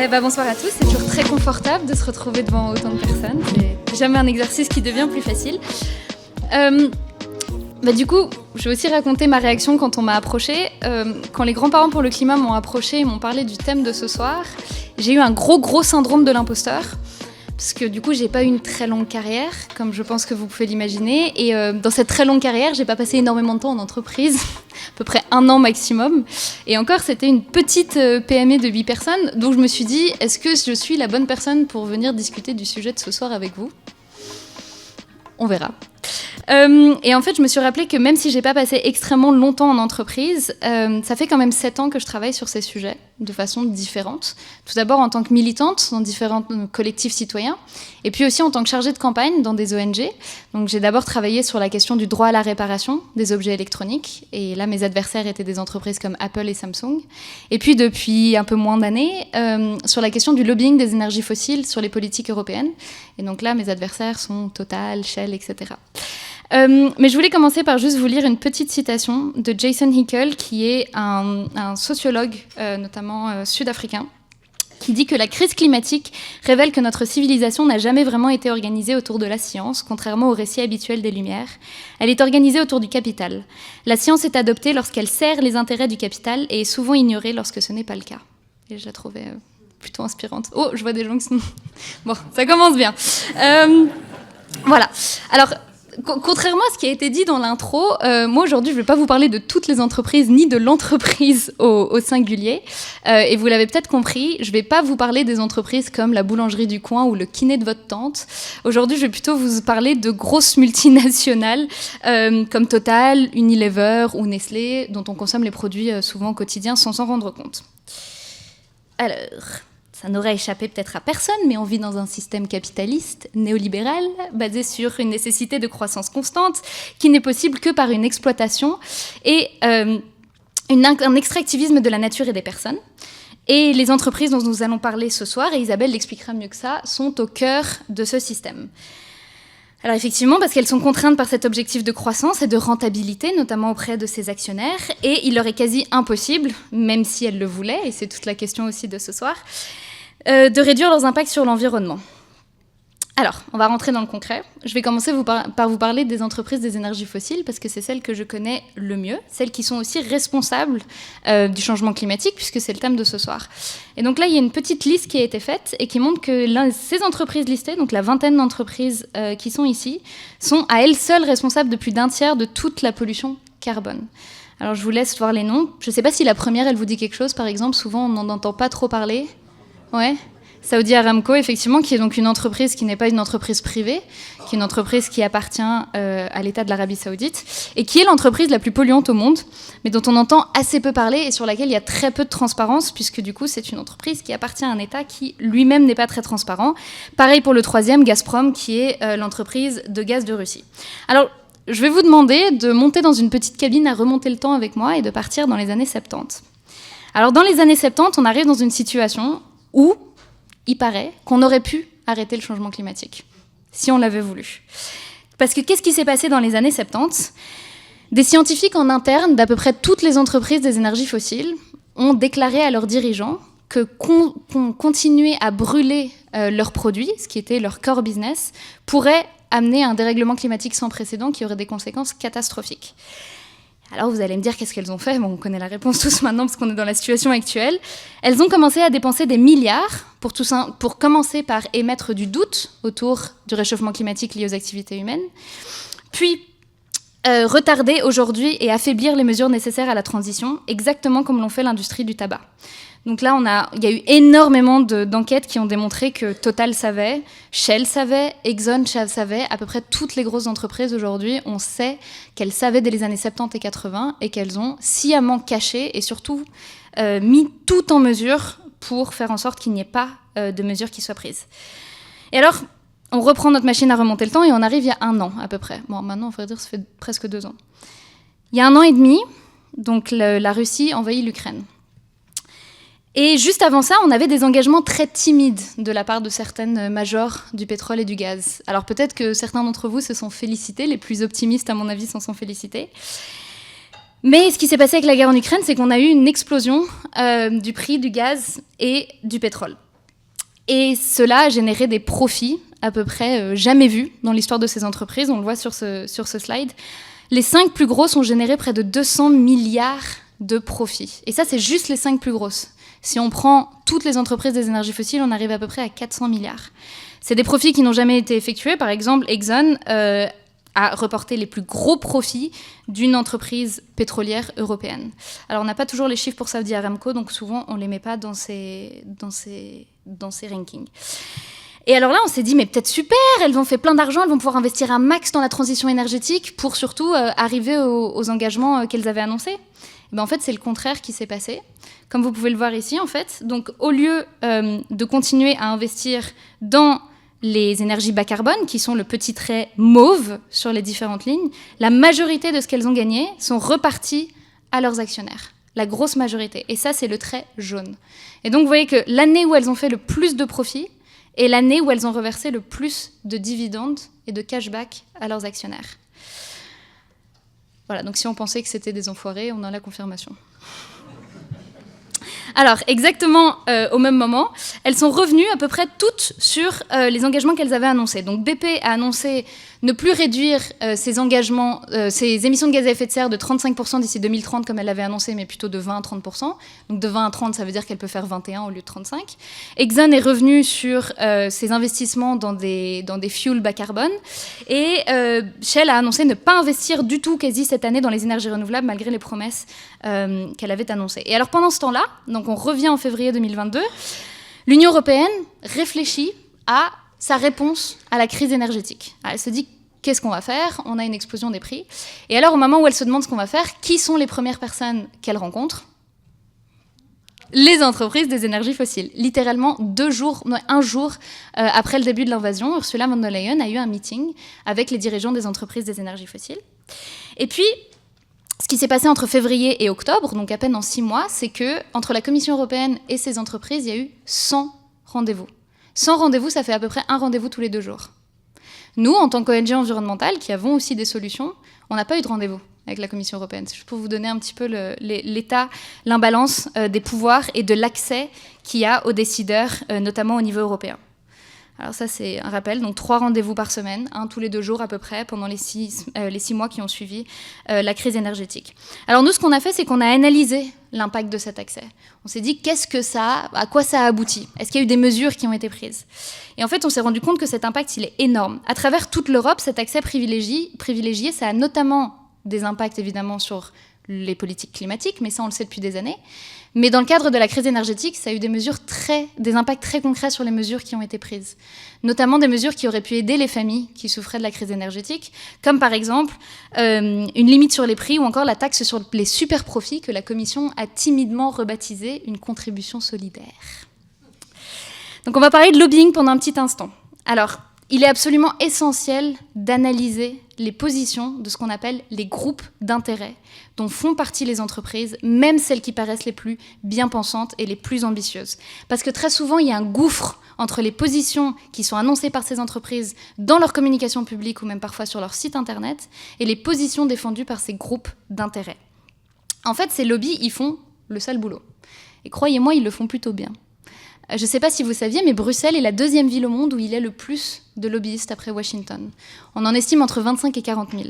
Bonsoir à tous, c'est toujours très confortable de se retrouver devant autant de personnes. C'est jamais un exercice qui devient plus facile. Du coup, je vais aussi raconter ma réaction quand on m'a approchée. Quand les grands-parents pour le climat m'ont approchée et m'ont parlé du thème de ce soir, j'ai eu un gros syndrome de l'imposteur. Parce que du coup, j'ai pas eu une très longue carrière, comme je pense que vous pouvez l'imaginer. Et dans cette très longue carrière, j'ai pas passé énormément de temps en entreprise, à peu près 1 an maximum. Et encore, c'était une petite PME de 8 personnes. Donc je me suis dit, est-ce que je suis la bonne personne pour venir discuter du sujet de ce soir avec vous ? On verra. Et en fait, je me suis rappelé que même si j'ai pas passé extrêmement longtemps en entreprise, ça fait quand même 7 ans que je travaille sur ces sujets de façon différente. Tout d'abord en tant que militante dans différents collectifs citoyens, et puis aussi en tant que chargée de campagne dans des ONG. Donc j'ai d'abord travaillé sur la question du droit à la réparation des objets électroniques, et là mes adversaires étaient des entreprises comme Apple et Samsung. Et puis depuis un peu moins d'années, sur la question du lobbying des énergies fossiles sur les politiques européennes. Et donc là mes adversaires sont Total, Shell, etc. Mais je voulais commencer par juste vous lire une petite citation de Jason Hickel, qui est un sociologue, notamment sud-africain, qui dit que la crise climatique révèle que notre civilisation n'a jamais vraiment été organisée autour de la science, contrairement au récit habituel des Lumières. Elle est organisée autour du capital. La science est adoptée lorsqu'elle sert les intérêts du capital et est souvent ignorée lorsque ce n'est pas le cas. Et je la trouvais plutôt inspirante. Oh, je vois des gens qui sont... Bon, ça commence bien. Voilà. Alors... Contrairement à ce qui a été dit dans l'intro, moi aujourd'hui je ne vais pas vous parler de toutes les entreprises ni de l'entreprise au singulier. Et vous l'avez peut-être compris, je ne vais pas vous parler des entreprises comme la boulangerie du coin ou le kiné de votre tante. Aujourd'hui je vais plutôt vous parler de grosses multinationales comme Total, Unilever ou Nestlé, dont on consomme les produits souvent au quotidien sans s'en rendre compte. Alors... Ça n'aurait échappé peut-être à personne, mais on vit dans un système capitaliste, néolibéral, basé sur une nécessité de croissance constante, qui n'est possible que par une exploitation et un extractivisme de la nature et des personnes. Et les entreprises dont nous allons parler ce soir, et Isabelle l'expliquera mieux que ça, sont au cœur de ce système. Alors effectivement, parce qu'elles sont contraintes par cet objectif de croissance et de rentabilité, notamment auprès de ses actionnaires, et il leur est quasi impossible, même si elles le voulaient, et c'est toute la question aussi de ce soir, de réduire leurs impacts sur l'environnement. Alors, on va rentrer dans le concret. Je vais commencer par vous parler des entreprises des énergies fossiles, parce que c'est celles que je connais le mieux, celles qui sont aussi responsables du changement climatique, puisque c'est le thème de ce soir. Et donc là, il y a une petite liste qui a été faite et qui montre que ces entreprises listées, donc la vingtaine d'entreprises qui sont ici, sont à elles seules responsables de plus d'un tiers de toute la pollution carbone. Alors, je vous laisse voir les noms. Je ne sais pas si la première, elle vous dit quelque chose, par exemple. Souvent, on n'en entend pas trop parler. Ouais. Saudi Aramco, effectivement, qui est donc une entreprise qui n'est pas une entreprise privée, qui est une entreprise qui appartient à l'État de l'Arabie Saoudite, et qui est l'entreprise la plus polluante au monde, mais dont on entend assez peu parler et sur laquelle il y a très peu de transparence, puisque du coup, c'est une entreprise qui appartient à un État qui lui-même n'est pas très transparent. Pareil pour le troisième, Gazprom, qui est l'entreprise de gaz de Russie. Alors, je vais vous demander de monter dans une petite cabine à remonter le temps avec moi et de partir dans les années 70. Alors, dans les années 70, on arrive dans une situation où il paraît qu'on aurait pu arrêter le changement climatique, si on l'avait voulu. Parce que qu'est-ce qui s'est passé dans les années 70 ? Des scientifiques en interne d'à peu près toutes les entreprises des énergies fossiles ont déclaré à leurs dirigeants que continuer à brûler leurs produits, ce qui était leur core business, pourrait amener à un dérèglement climatique sans précédent qui aurait des conséquences catastrophiques. Alors vous allez me dire qu'est-ce qu'elles ont fait ? Bon, on connaît la réponse tous maintenant parce qu'on est dans la situation actuelle. Elles ont commencé à dépenser des milliards pour commencer par émettre du doute autour du réchauffement climatique lié aux activités humaines, puis retarder aujourd'hui et affaiblir les mesures nécessaires à la transition, exactement comme l'ont fait l'industrie du tabac. Donc là, il y a eu énormément d'enquêtes qui ont démontré que Total savait, Shell savait, Exxon savait, à peu près toutes les grosses entreprises aujourd'hui, on sait qu'elles savaient dès les années 70 et 80 et qu'elles ont sciemment caché et surtout mis tout en mesure pour faire en sorte qu'il n'y ait pas de mesures qui soient prises. Et alors, on reprend notre machine à remonter le temps et on arrive il y a 1 an à peu près. Bon, maintenant, on va dire ça fait presque 2 ans. Il y a 1 an et demi, donc la Russie envahit l'Ukraine. Et juste avant ça, on avait des engagements très timides de la part de certaines majors du pétrole et du gaz. Alors peut-être que certains d'entre vous se sont félicités, les plus optimistes à mon avis s'en sont félicités. Mais ce qui s'est passé avec la guerre en Ukraine, c'est qu'on a eu une explosion du prix du gaz et du pétrole. Et cela a généré des profits à peu près jamais vus dans l'histoire de ces entreprises. On le voit sur ce slide. Les 5 plus grosses ont généré près de 200 milliards de profits. Et ça, c'est juste les 5 plus grosses. Si on prend toutes les entreprises des énergies fossiles, on arrive à peu près à 400 milliards. C'est des profits qui n'ont jamais été effectués. Par exemple, Exxon a reporté les plus gros profits d'une entreprise pétrolière européenne. Alors, on n'a pas toujours les chiffres pour Saudi Aramco, donc souvent, on ne les met pas dans ces rankings. Et alors là, on s'est dit, mais peut-être super, elles ont fait plein d'argent, elles vont pouvoir investir un max dans la transition énergétique pour surtout arriver aux engagements qu'elles avaient annoncés. Et bien, en fait, c'est le contraire qui s'est passé, comme vous pouvez le voir ici, en fait. Donc, au lieu de continuer à investir dans les énergies bas carbone, qui sont le petit trait mauve sur les différentes lignes, la majorité de ce qu'elles ont gagné sont reparties à leurs actionnaires. La grosse majorité. Et ça, c'est le trait jaune. Et donc, vous voyez que l'année où elles ont fait le plus de profits est l'année où elles ont reversé le plus de dividendes et de cashback à leurs actionnaires. Voilà, donc si on pensait que c'était des enfoirés, on a la confirmation. Alors, exactement au même moment, elles sont revenues à peu près toutes sur les engagements qu'elles avaient annoncés. Donc BP a annoncé ne plus réduire ses engagements, ses émissions de gaz à effet de serre de 35% d'ici 2030 comme elle l'avait annoncé, mais plutôt de 20 à 30%. Donc de 20 à 30, ça veut dire qu'elle peut faire 21 au lieu de 35. Exxon est revenu sur ses investissements dans des fuels bas carbone. Et Shell a annoncé ne pas investir du tout quasi cette année dans les énergies renouvelables malgré les promesses qu'elle avait annoncées. Et alors pendant ce temps-là, donc on revient en février 2022, l'Union européenne réfléchit à sa réponse à la crise énergétique. Alors, elle se dit, qu'est-ce qu'on va faire ? On a une explosion des prix. Et alors, au moment où elle se demande ce qu'on va faire, qui sont les premières personnes qu'elle rencontre ? Les entreprises des énergies fossiles. Littéralement, un jour après le début de l'invasion, Ursula von der Leyen a eu un meeting avec les dirigeants des entreprises des énergies fossiles. Et puis, ce qui s'est passé entre février et octobre, donc à peine en 6 mois, c'est qu'entre la Commission européenne et ces entreprises, il y a eu 100 rendez-vous. 100 rendez-vous, ça fait à peu près un rendez-vous tous les 2 jours. Nous, en tant qu'ONG environnementale, qui avons aussi des solutions, on n'a pas eu de rendez-vous avec la Commission européenne. C'est juste pour vous donner un petit peu l'état, l'imbalance des pouvoirs et de l'accès qu'il y a aux décideurs, notamment au niveau européen. Alors ça, c'est un rappel. Donc 3 rendez-vous par semaine, un tous les 2 jours à peu près, pendant les 6 mois qui ont suivi la crise énergétique. Alors nous, ce qu'on a fait, c'est qu'on a analysé l'impact de cet accès. On s'est dit, à quoi ça a abouti ? Est-ce qu'il y a eu des mesures qui ont été prises ? Et en fait, on s'est rendu compte que cet impact, il est énorme. À travers toute l'Europe, cet accès privilégié, ça a notamment des impacts évidemment sur les politiques climatiques, mais ça, on le sait depuis des années. Mais dans le cadre de la crise énergétique, ça a eu des impacts très concrets sur les mesures qui ont été prises. Notamment des mesures qui auraient pu aider les familles qui souffraient de la crise énergétique, comme par exemple une limite sur les prix ou encore la taxe sur les super-profits que la Commission a timidement rebaptisée une contribution solidaire. Donc on va parler de lobbying pendant un petit instant. Alors, il est absolument essentiel d'analyser les positions de ce qu'on appelle les groupes d'intérêt dont font partie les entreprises, même celles qui paraissent les plus bien pensantes et les plus ambitieuses. Parce que très souvent, il y a un gouffre entre les positions qui sont annoncées par ces entreprises dans leur communication publique ou même parfois sur leur site internet et les positions défendues par ces groupes d'intérêt. En fait, ces lobbies, ils font le sale boulot. Et croyez-moi, ils le font plutôt bien. Je ne sais pas si vous saviez, mais Bruxelles est la 2e ville au monde où il y a le plus de lobbyistes après Washington. On en estime entre 25 et 40 000.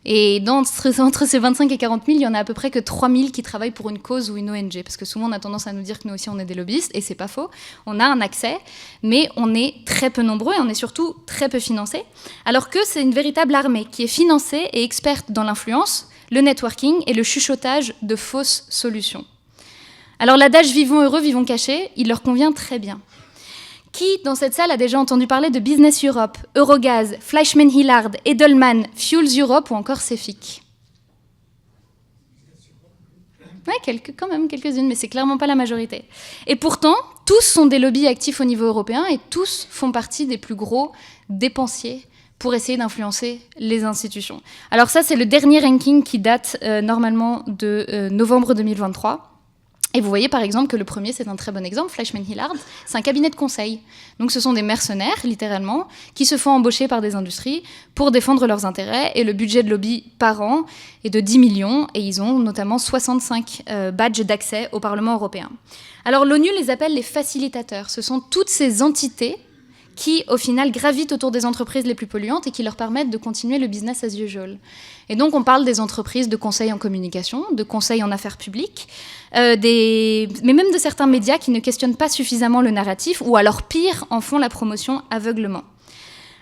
Et entre ces 25 et 40 000, il y en a à peu près que 3 000 qui travaillent pour une cause ou une ONG. Parce que souvent, on a tendance à nous dire que nous aussi, on est des lobbyistes, et c'est pas faux. On a un accès, mais on est très peu nombreux et on est surtout très peu financés. Alors que c'est une véritable armée qui est financée et experte dans l'influence, le networking et le chuchotage de fausses solutions. Alors l'adage « vivons heureux, vivons cachés », il leur convient très bien. Qui, dans cette salle, a déjà entendu parler de Business Europe, Eurogaz, Fleischmann-Hillard, Edelman, Fuels Europe ou encore Cefic ? Ouais, quand même quelques-unes, mais c'est clairement pas la majorité. Et pourtant, tous sont des lobbies actifs au niveau européen et tous font partie des plus gros dépensiers pour essayer d'influencer les institutions. Alors ça, c'est le dernier ranking qui date normalement de novembre 2023. Et vous voyez par exemple que le premier, c'est un très bon exemple, Fleishman-Hillard, c'est un cabinet de conseil. Donc ce sont des mercenaires, littéralement, qui se font embaucher par des industries pour défendre leurs intérêts. Et le budget de lobby par an est de 10 millions, et ils ont notamment 65 badges d'accès au Parlement européen. Alors l'ONU les appelle les facilitateurs. Ce sont toutes ces entités qui, au final, gravitent autour des entreprises les plus polluantes et qui leur permettent de continuer le business as usual. Et donc, on parle des entreprises de conseil en communication, de conseil en affaires publiques, mais même de certains médias qui ne questionnent pas suffisamment le narratif ou, alors pire, en font la promotion aveuglement.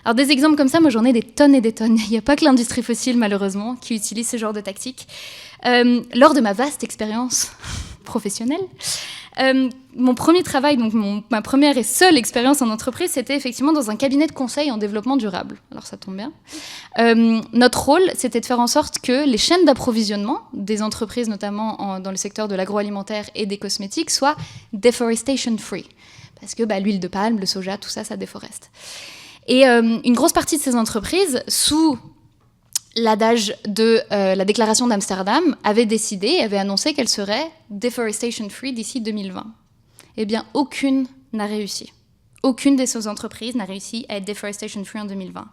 Alors, des exemples comme ça, moi, j'en ai des tonnes et des tonnes. Il n'y a pas que l'industrie fossile, malheureusement, qui utilise ce genre de tactique. Lors de ma vaste expérience professionnelle, mon premier travail, donc ma première et seule expérience en entreprise, c'était effectivement dans un cabinet de conseil en développement durable. Alors ça tombe bien. Notre rôle, c'était de faire en sorte que les chaînes d'approvisionnement des entreprises, notamment dans le secteur de l'agroalimentaire et des cosmétiques, soient deforestation free. Parce que l'huile de palme, le soja, tout ça, ça déforeste. Et une grosse partie de ces entreprises, sous l'adage de la déclaration d'Amsterdam, avait annoncé qu'elle serait deforestation free d'ici 2020. Eh bien, aucune n'a réussi. Aucune de ces entreprises n'a réussi à être deforestation free en 2020.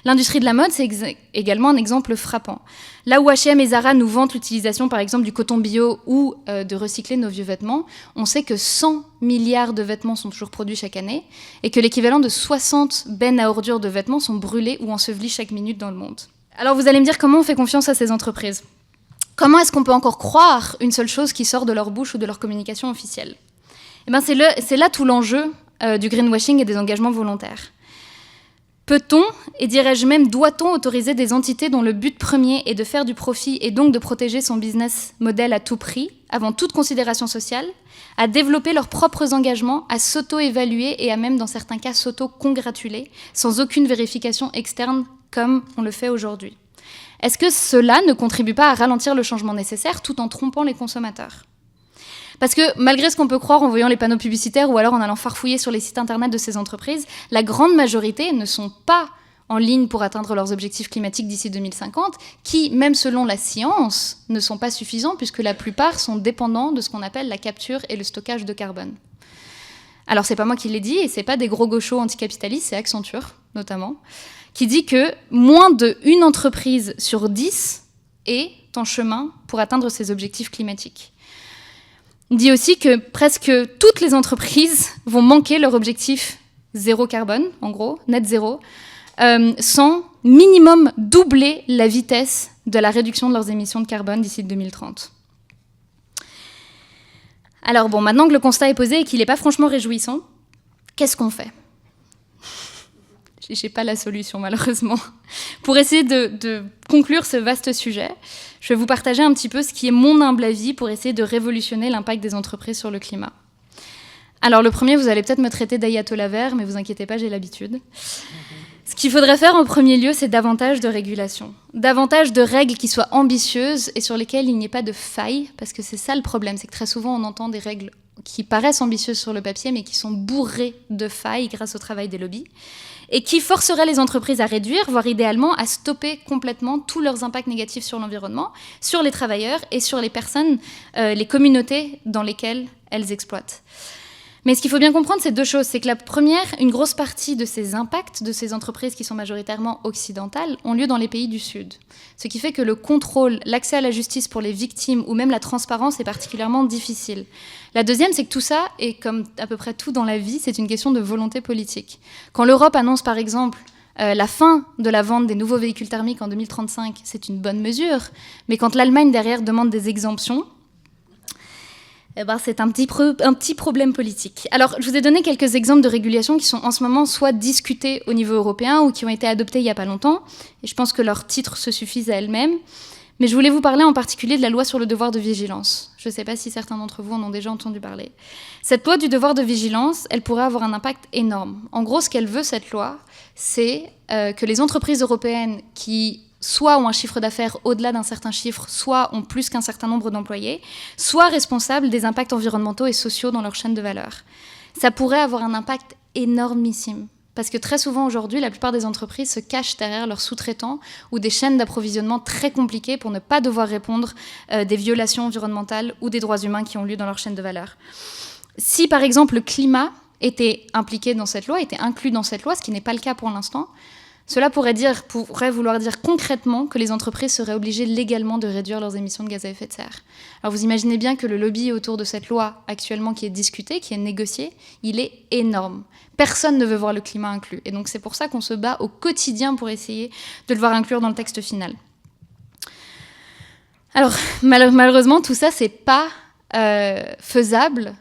L'industrie de la mode, c'est également un exemple frappant. Là où H&M et Zara nous vantent l'utilisation, par exemple, du coton bio ou de recycler nos vieux vêtements, on sait que 100 milliards de vêtements sont toujours produits chaque année et que l'équivalent de 60 bennes à ordures de vêtements sont brûlés ou ensevelis chaque minute dans le monde. Alors vous allez me dire comment on fait confiance à ces entreprises. Comment est-ce qu'on peut encore croire une seule chose qui sort de leur bouche ou de leur communication officielle ? Eh bien, c'est là tout l'enjeu du greenwashing et des engagements volontaires. Peut-on, et dirais-je même doit-on autoriser des entités dont le but premier est de faire du profit et donc de protéger son business model à tout prix, avant toute considération sociale, à développer leurs propres engagements, à s'auto-évaluer et à même dans certains cas s'auto-congratuler, sans aucune vérification externe comme on le fait aujourd'hui? Est-ce que cela ne contribue pas à ralentir le changement nécessaire tout en trompant les consommateurs ? Parce que malgré ce qu'on peut croire en voyant les panneaux publicitaires ou alors en allant farfouiller sur les sites internet de ces entreprises, la grande majorité ne sont pas en ligne pour atteindre leurs objectifs climatiques d'ici 2050, qui, même selon la science, ne sont pas suffisants puisque la plupart sont dépendants de ce qu'on appelle la capture et le stockage de carbone. Alors c'est pas moi qui l'ai dit et c'est pas des gros gauchos anticapitalistes, c'est Accenture notamment, qui dit que moins d'une entreprise sur 10 est en chemin pour atteindre ses objectifs climatiques. Il dit aussi que presque toutes les entreprises vont manquer leur objectif zéro carbone, en gros, net zéro, sans minimum doubler la vitesse de la réduction de leurs émissions de carbone d'ici 2030. Alors bon, maintenant que le constat est posé et qu'il n'est pas franchement réjouissant, qu'est-ce qu'on fait ? J'ai pas la solution, malheureusement. Pour essayer de conclure ce vaste sujet, je vais vous partager un petit peu ce qui est mon humble avis pour essayer de révolutionner l'impact des entreprises sur le climat. Alors le premier, vous allez peut-être me traiter d'ayatollah vert, mais vous inquiétez pas, j'ai l'habitude. Ce qu'il faudrait faire en premier lieu, c'est davantage de régulation, davantage de règles qui soient ambitieuses et sur lesquelles il n'y ait pas de failles, parce que c'est ça le problème, c'est que très souvent on entend des règles qui paraissent ambitieuses sur le papier, mais qui sont bourrées de failles grâce au travail des lobbies, et qui forceraient les entreprises à réduire, voire idéalement à stopper complètement tous leurs impacts négatifs sur l'environnement, sur les travailleurs et sur les personnes, les communautés dans lesquelles elles exploitent. Mais ce qu'il faut bien comprendre, c'est deux choses. C'est que la première, une grosse partie de ces impacts de ces entreprises qui sont majoritairement occidentales ont lieu dans les pays du Sud. Ce qui fait que le contrôle, l'accès à la justice pour les victimes ou même la transparence est particulièrement difficile. La deuxième, c'est que tout ça, et comme à peu près tout dans la vie, c'est une question de volonté politique. Quand l'Europe annonce par exemple la fin de la vente des nouveaux véhicules thermiques en 2035, c'est une bonne mesure. Mais quand l'Allemagne derrière demande des exemptions, c'est un petit problème politique. Alors, je vous ai donné quelques exemples de régulations qui sont en ce moment soit discutées au niveau européen ou qui ont été adoptées il n'y a pas longtemps. Et je pense que leurs titres se suffisent à elles-mêmes. Mais je voulais vous parler en particulier de la loi sur le devoir de vigilance. Je ne sais pas si certains d'entre vous en ont déjà entendu parler. Cette loi du devoir de vigilance, elle pourrait avoir un impact énorme. En gros, ce qu'elle veut, cette loi, c'est que les entreprises européennes qui soit ont un chiffre d'affaires au-delà d'un certain chiffre, soit ont plus qu'un certain nombre d'employés, soient responsables des impacts environnementaux et sociaux dans leur chaîne de valeur. Ça pourrait avoir un impact énormissime. Parce que très souvent aujourd'hui, la plupart des entreprises se cachent derrière leurs sous-traitants ou des chaînes d'approvisionnement très compliquées pour ne pas devoir répondre des violations environnementales ou des droits humains qui ont lieu dans leur chaîne de valeur. Si par exemple le climat était impliqué dans cette loi, était inclus dans cette loi, ce qui n'est pas le cas pour l'instant, cela pourrait vouloir dire concrètement que les entreprises seraient obligées légalement de réduire leurs émissions de gaz à effet de serre. Alors vous imaginez bien que le lobby autour de cette loi actuellement qui est discutée, qui est négociée, il est énorme. Personne ne veut voir le climat inclus. Et donc c'est pour ça qu'on se bat au quotidien pour essayer de le voir inclure dans le texte final. Alors malheureusement, tout ça, c'est pas faisable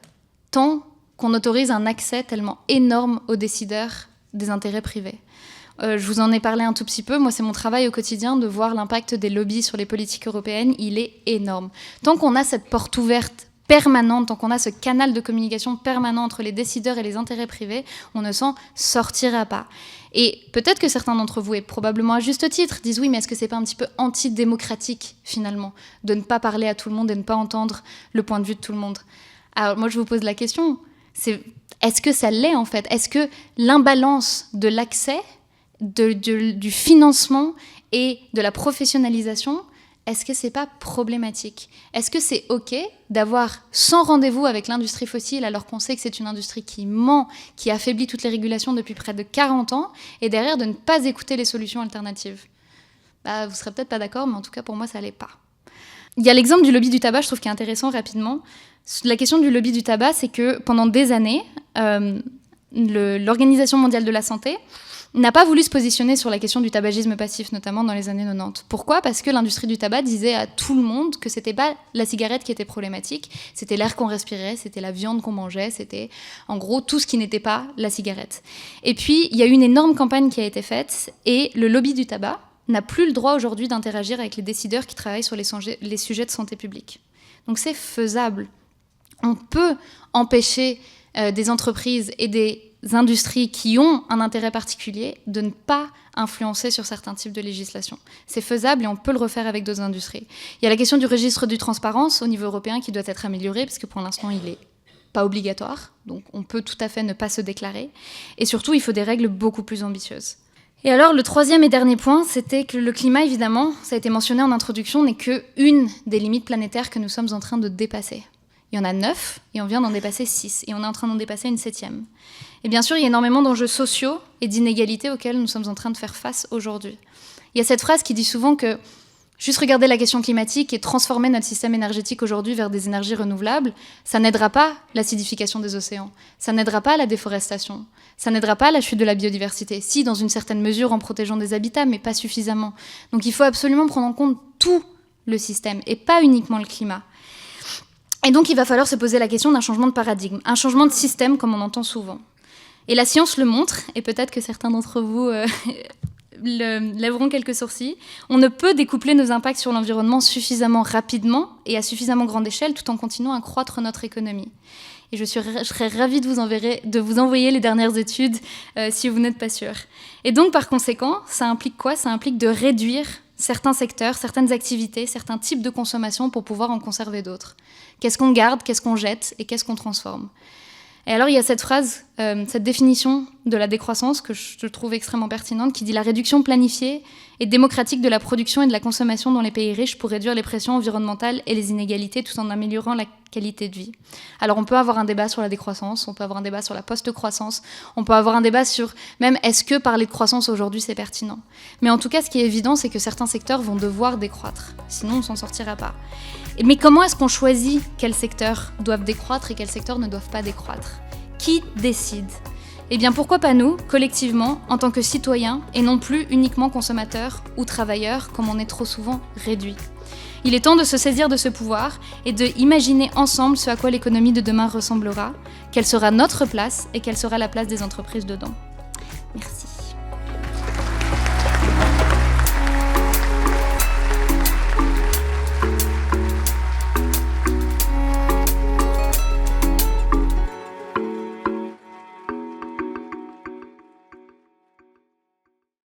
tant qu'on autorise un accès tellement énorme aux décideurs des intérêts privés. Je vous en ai parlé un tout petit peu. Moi, c'est mon travail au quotidien de voir l'impact des lobbies sur les politiques européennes. Il est énorme. Tant qu'on a cette porte ouverte permanente, tant qu'on a ce canal de communication permanent entre les décideurs et les intérêts privés, on ne s'en sortira pas. Et peut-être que certains d'entre vous, et probablement à juste titre, disent oui, mais est-ce que c'est pas un petit peu antidémocratique, finalement, de ne pas parler à tout le monde et de ne pas entendre le point de vue de tout le monde? Alors moi, je vous pose la question, est-ce que ça l'est, en fait? Est-ce que l'imbalance de l'accès, du financement et de la professionnalisation, est-ce que c'est pas problématique? Est-ce que c'est OK d'avoir 100 rendez-vous avec l'industrie fossile alors qu'on sait que c'est une industrie qui ment, qui affaiblit toutes les régulations depuis près de 40 ans, et derrière de ne pas écouter les solutions alternatives? Vous serez peut-être pas d'accord, mais en tout cas pour moi ça l'est pas. Il y a l'exemple du lobby du tabac, je trouve qu'il est intéressant rapidement. La question du lobby du tabac, c'est que pendant des années, l'Organisation mondiale de la santé n'a pas voulu se positionner sur la question du tabagisme passif, notamment dans les années 90. Pourquoi ? Parce que l'industrie du tabac disait à tout le monde que c'était pas la cigarette qui était problématique, c'était l'air qu'on respirait, c'était la viande qu'on mangeait, c'était en gros tout ce qui n'était pas la cigarette. Et puis, il y a eu une énorme campagne qui a été faite, et le lobby du tabac n'a plus le droit aujourd'hui d'interagir avec les décideurs qui travaillent sur les sujets de santé publique. Donc c'est faisable. On peut empêcher des entreprises et des industries qui ont un intérêt particulier de ne pas influencer sur certains types de législation. C'est faisable et on peut le refaire avec d'autres industries. Il y a la question du registre de transparence au niveau européen qui doit être amélioré parce que pour l'instant il n'est pas obligatoire, donc on peut tout à fait ne pas se déclarer. Et surtout, il faut des règles beaucoup plus ambitieuses. Et alors, le troisième et dernier point, c'était que le climat, évidemment, ça a été mentionné en introduction, n'est qu'une des limites planétaires que nous sommes en train de dépasser. Il y en a 9 et on vient d'en dépasser 6 et on est en train d'en dépasser une 7e. Et bien sûr, il y a énormément d'enjeux sociaux et d'inégalités auxquels nous sommes en train de faire face aujourd'hui. Il y a cette phrase qui dit souvent que juste regarder la question climatique et transformer notre système énergétique aujourd'hui vers des énergies renouvelables, ça n'aidera pas l'acidification des océans, ça n'aidera pas la déforestation, ça n'aidera pas la chute de la biodiversité, si dans une certaine mesure en protégeant des habitats, mais pas suffisamment. Donc il faut absolument prendre en compte tout le système et pas uniquement le climat. Et donc il va falloir se poser la question d'un changement de paradigme, un changement de système comme on entend souvent. Et la science le montre, et peut-être que certains d'entre vous lèveront quelques sourcils, on ne peut découpler nos impacts sur l'environnement suffisamment rapidement et à suffisamment grande échelle tout en continuant à croître notre économie. Et je serais ravie de vous envoyer les dernières études si vous n'êtes pas sûr. Et donc par conséquent, ça implique quoi ? Ça implique de réduire certains secteurs, certaines activités, certains types de consommation pour pouvoir en conserver d'autres. Qu'est-ce qu'on garde, qu'est-ce qu'on jette et qu'est-ce qu'on transforme ? Et alors, il y a cette phrase, cette définition de la décroissance que je trouve extrêmement pertinente, qui dit « La réduction planifiée et démocratique de la production et de la consommation dans les pays riches pour réduire les pressions environnementales et les inégalités tout en améliorant la qualité de vie. » Alors, on peut avoir un débat sur la décroissance, on peut avoir un débat sur la post-croissance, on peut avoir un débat sur même est-ce que parler de croissance aujourd'hui, c'est pertinent. Mais en tout cas, ce qui est évident, c'est que certains secteurs vont devoir décroître, sinon on ne s'en sortira pas. Mais comment est-ce qu'on choisit quels secteurs doivent décroître et quels secteurs ne doivent pas décroître ? Qui décide ? Eh bien, pourquoi pas nous, collectivement, en tant que citoyens, et non plus uniquement consommateurs ou travailleurs, comme on est trop souvent réduit. Il est temps de se saisir de ce pouvoir et de imaginer ensemble ce à quoi l'économie de demain ressemblera, quelle sera notre place et quelle sera la place des entreprises dedans. Merci.